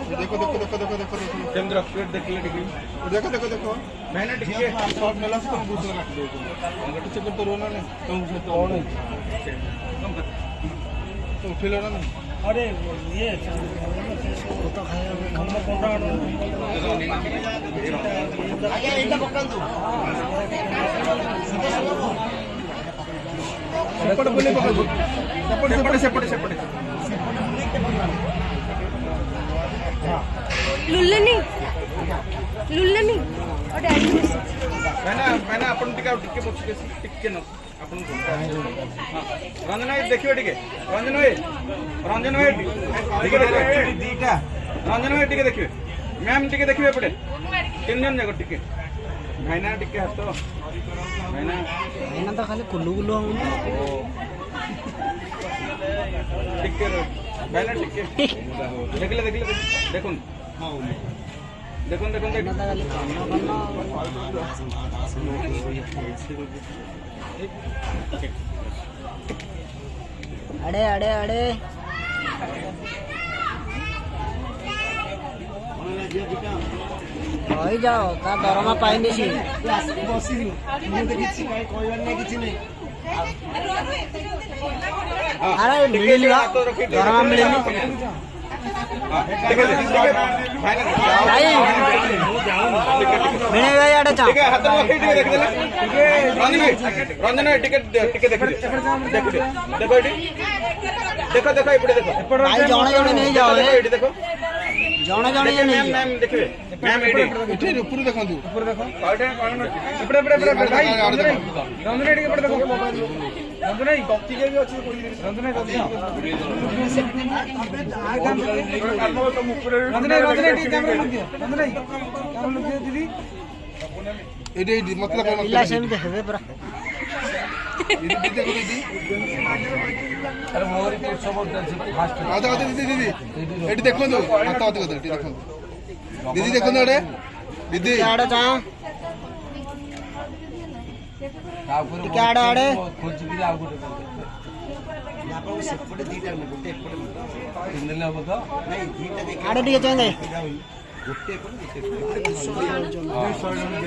देखो देखो देखो देखो देखो देखो केंद्र प्लेट देखले टिके देखो देखो देखो मैंने टिके शॉट मेला से तुम दूसरा रख दो अंगठी चक्कर तो रोना नहीं तुम से तो कौन तो उठिलो ना नहीं अरे ये तो खाया हम कोंडा आगे इटा पकंदु सेपट बोले पकड़ सेपट लुल्लनी और डैडी मैंने अपन टिके पछके टिके न अपन रंजन भाई देखियो टिके रंजन भाई टिके दीटा रंजन भाई टिके देखियो मैम टिके देखियो एपटे तीन जन जाको टिके भाईना टिके हाथ भाईना तो खाली कुल्लू हम टिके भाईना टिके देखले देखुन देखुन अड़े रही जाओ ता दरमा पाइनी सी बसिलु मु देखि कहबार नै किछि नै अरे मिलिली दरमा मिलिली मिले भाई आड़े चा हाथ रखी टिके देख देले रंजन भाई टिके देखो एपटे देखो भाई जणे नहीं जाओ एटी देखो जणे मैम देखिए मैम एटी ऊपर देखो एपटे भाई रंजन टिके एपटे देखो रंजन भाई टॉपी के भी अछि रंजन भाई दीदी एडी मतलब इला सेम देखबे पूरा दीदी देखो दीदी अरे मोर के सब फास्ट आधा आधा दीदी एडी देखो तो हाथ हाथ कर देखो दीदी देखो ना रे दीदी आड़े चा टिके आड़े खोज के आ गोटे आपण सेपटे दीटा गोटे एपटे किनले हो तो नहीं दीटा देख आड़े टिके चंदे गोटे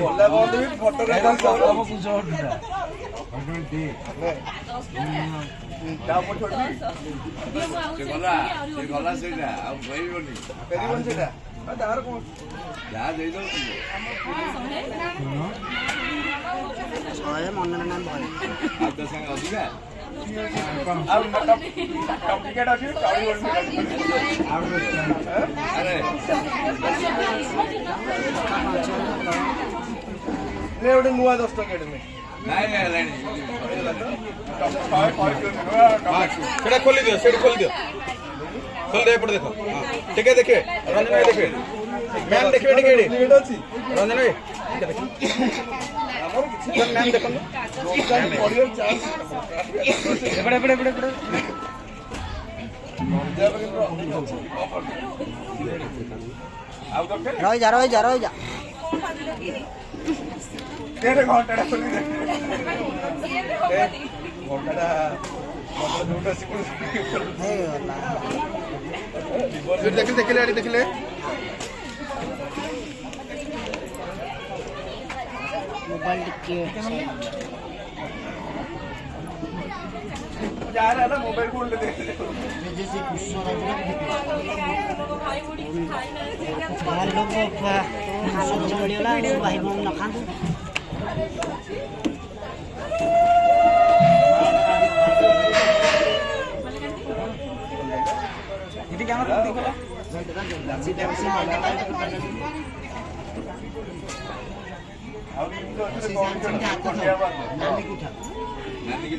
बोला बंद भी फोटो रे हम कुछ और दिया दे ता फोटो से गला सेटा अब भइबनी फेरिबन सेटा आ दार को जा दे दो छय मन नाम भले आ तो संग अधिका अब टॉप टिकट अछि टाळी बोल अरे ले ओडे नुवा 10 टका में नहीं लाइन सेटा खोली दियो खोल दे एपटे देखो टिके देखिए रंजन भाई देखिए मैम देखिए टिके रंजन भाई मैम देखो एपटे रही जा तेरे घंटा खोली दे घंटा जोटा सिकुल देख ले मोबाइल टिके जा रहा है मोबाइल खोल ले जैसे गुस्सा बाहर लोग खाना बढ़िया भाई बहन न खाते दीदी क्या मतलब नानी की